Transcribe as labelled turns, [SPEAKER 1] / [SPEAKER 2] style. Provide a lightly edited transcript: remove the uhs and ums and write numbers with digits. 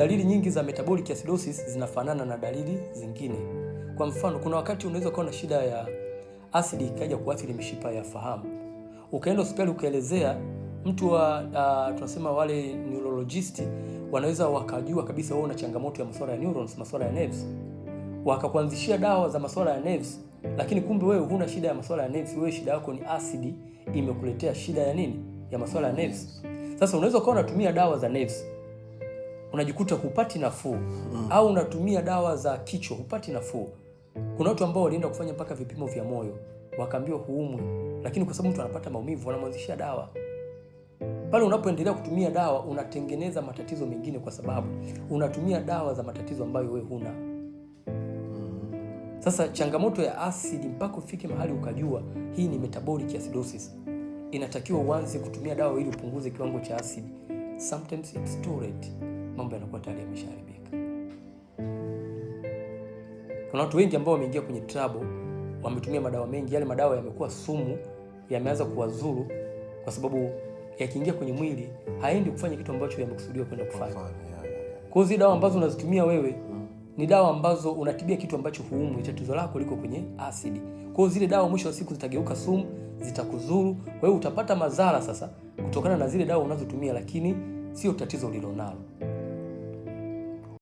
[SPEAKER 1] Dalili nyingi za metabolic acidosis zinafanana na dalili zingine. Kwa mfano, kuna wakati unaweza kuwa na shida ya asidi ikaja kuathiri mishipa ya fahamu. Ukaenda hospitali ukaelezea, mtu wa tunasema wale neurologist wanaweza wakajua kabisa wewe una changamoto ya masuala ya neurons, masuala ya nerves. Wakakuanzishia dawa za masuala ya nerves, lakini kumbe wewe huna shida ya masuala ya nerves, wewe shida yako ni asidi imekuletea shida ya nini? Ya masuala ya nerves. Sasa unaweza kuwa unatumia dawa za nerves, unajikuta hupati nafuu, au unatumia dawa za kichwa hupati nafuu. Kuna watu ambao walienda kufanya mpaka vipimo vya moyo, wakaambiwa huumwi, lakini kwa sababu mtu anapata maumivu wanamwanzishia dawa. Pale unapoendelea kutumia dawa unatengeneza matatizo mengine, kwa sababu unatumia dawa za matatizo ambayo wewe huna. Sasa changamoto ya asidi, mpaka ufike mahali ukajua hii ni metabolic acidosis, inatakiwa uanze kutumia dawa ili upunguze kiwango cha asidi. Sometimes it's too late, mambo yanakuwa tayari yameshaharibika. Kuna watu wengi ambao wameingia kwenye trouble, wametumia madawa mengi, yale madawa yamekuwa sumu, yameanza kuwazuru, kwa sababu yakiingia kwenye mwili haendi kufanya kitu ambacho yamekusudiwa kwenda kufanya. Kwa hiyo zile dawa ambazo unazitumia wewe ni dawa ambazo unatibia kitu ambacho huumwi, tatizo lako liko kwenye asidi. Kwa hiyo zile dawa mwisho wa siku zitageuka sumu, zitakuzuru. Kwa hiyo utapata madhara sasa kutokana na zile dawa unazotumia, lakini sio tatizo ulilonalo.